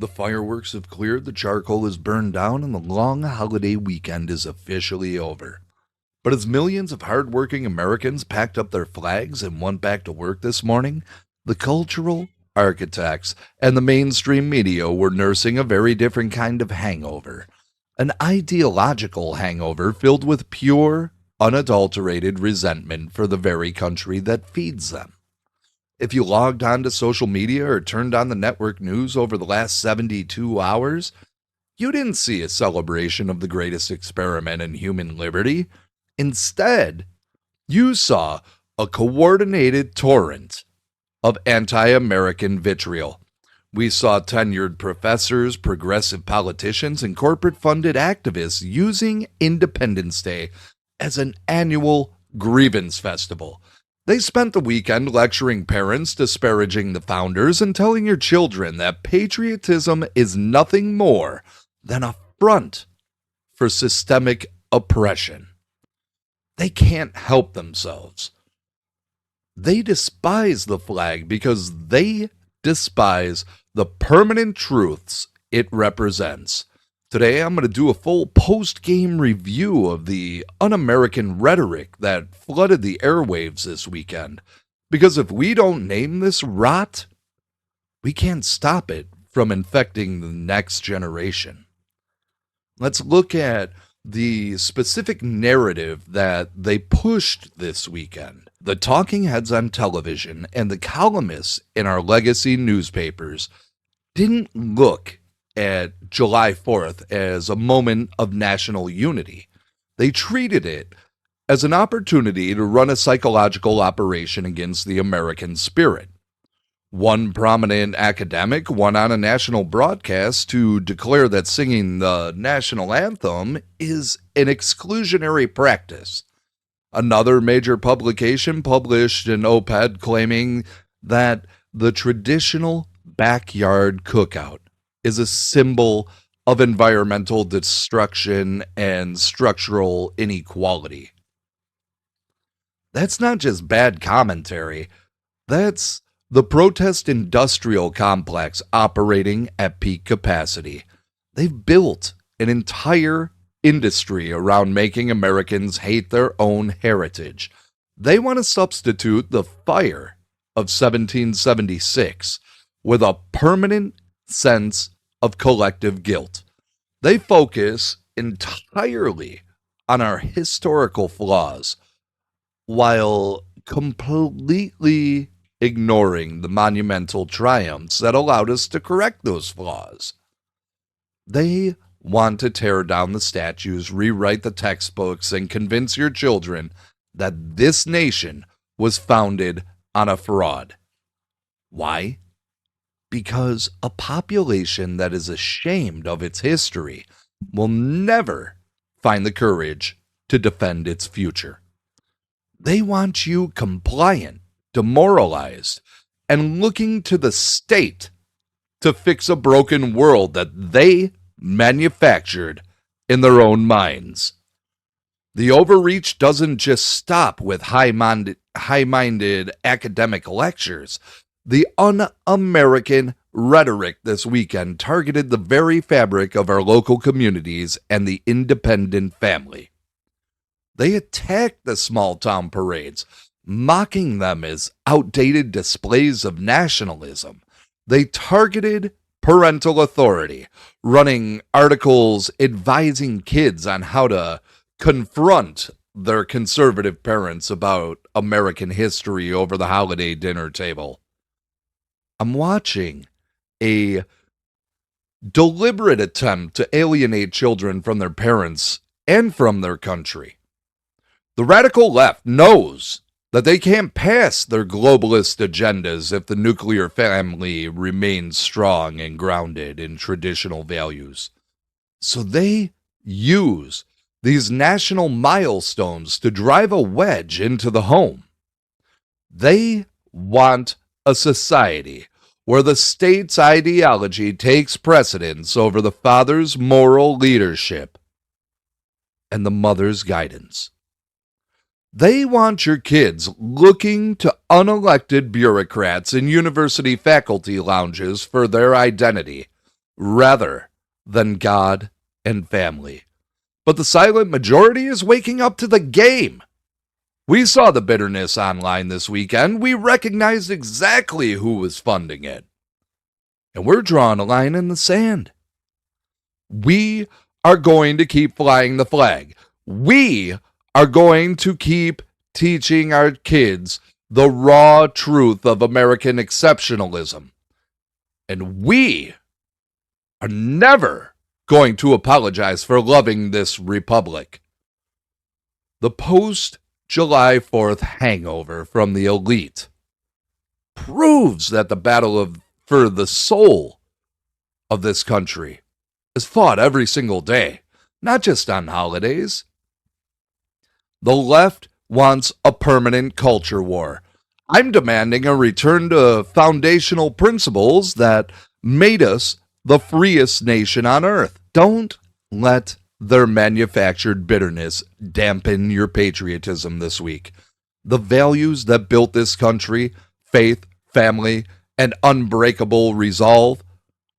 The fireworks have cleared, the charcoal is burned down, and the long holiday weekend is officially over. But as millions of hardworking Americans packed up their flags and went back to work this morning, the cultural architects and the mainstream media were nursing a very different kind of hangover. An ideological hangover filled with pure, unadulterated resentment for the very country that feeds them. If you logged on to social media or turned on the network news over the last 72 hours, you didn't see a celebration of the greatest experiment in human liberty. Instead, you saw a coordinated torrent of anti-American vitriol. We saw tenured professors, progressive politicians, and corporate-funded activists using Independence Day as an annual grievance festival. They spent the weekend lecturing parents, disparaging the founders, and telling your children that patriotism is nothing more than a front for systemic oppression. They can't help themselves. They despise the flag because they despise the permanent truths it represents. Today, I'm going to do a full post-game review of the un-American rhetoric that flooded the airwaves this weekend. Because if we don't name this rot, we can't stop it from infecting the next generation. Let's look at the specific narrative that they pushed this weekend. The talking heads on television and the columnists in our legacy newspapers didn't look at July 4th as a moment of national unity. They treated it as an opportunity to run a psychological operation against the American spirit. One prominent academic went on a national broadcast to declare that singing the national anthem is an exclusionary practice. Another major publication published an op-ed claiming that the traditional backyard cookout is a symbol of environmental destruction and structural inequality. That's not just bad commentary. That's the protest industrial complex operating at peak capacity. They've built an entire industry around making Americans hate their own heritage. They want to substitute the fire of 1776 with a permanent sense of collective guilt. They focus entirely on our historical flaws while completely ignoring the monumental triumphs that allowed us to correct those flaws. They want to tear down the statues, rewrite the textbooks, and convince your children that this nation was founded on a fraud. Why? Because a population that is ashamed of its history will never find the courage to defend its future. They want you compliant, demoralized, and looking to the state to fix a broken world that they manufactured in their own minds. The overreach doesn't just stop with high-minded academic lectures. The un-American rhetoric this weekend targeted the very fabric of our local communities and the independent family. They attacked the small-town parades, mocking them as outdated displays of nationalism. They targeted parental authority, running articles advising kids on how to confront their conservative parents about American history over the holiday dinner table. I'm watching a deliberate attempt to alienate children from their parents and from their country. The radical left knows that they can't pass their globalist agendas if the nuclear family remains strong and grounded in traditional values. So they use these national milestones to drive a wedge into the home. They want a society where the state's ideology takes precedence over the father's moral leadership and the mother's guidance. They want your kids looking to unelected bureaucrats in university faculty lounges for their identity, rather than God and family. But the silent majority is waking up to the game. We saw the bitterness online this weekend. We recognized exactly who was funding it. And we're drawing a line in the sand. We are going to keep flying the flag. We are going to keep teaching our kids the raw truth of American exceptionalism. And we are never going to apologize for loving this republic. The post-July 4th hangover from the elite proves that the battle for the soul of this country is fought every single day, not just on holidays. The left wants a permanent culture war. I'm demanding a return to foundational principles that made us the freest nation on earth. Don't let their manufactured bitterness dampen your patriotism this week. The values that built this country, faith, family, and unbreakable resolve,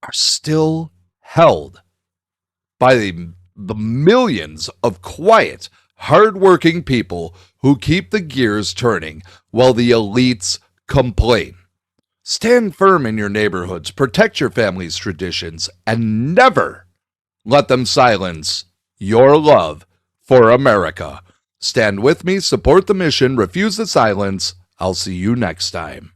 are still held by the millions of quiet, hardworking people who keep the gears turning while the elites complain. Stand firm in your neighborhoods, protect your family's traditions, and never let them silence your love for America. Stand with me, support the mission, refuse the silence. I'll see you next time.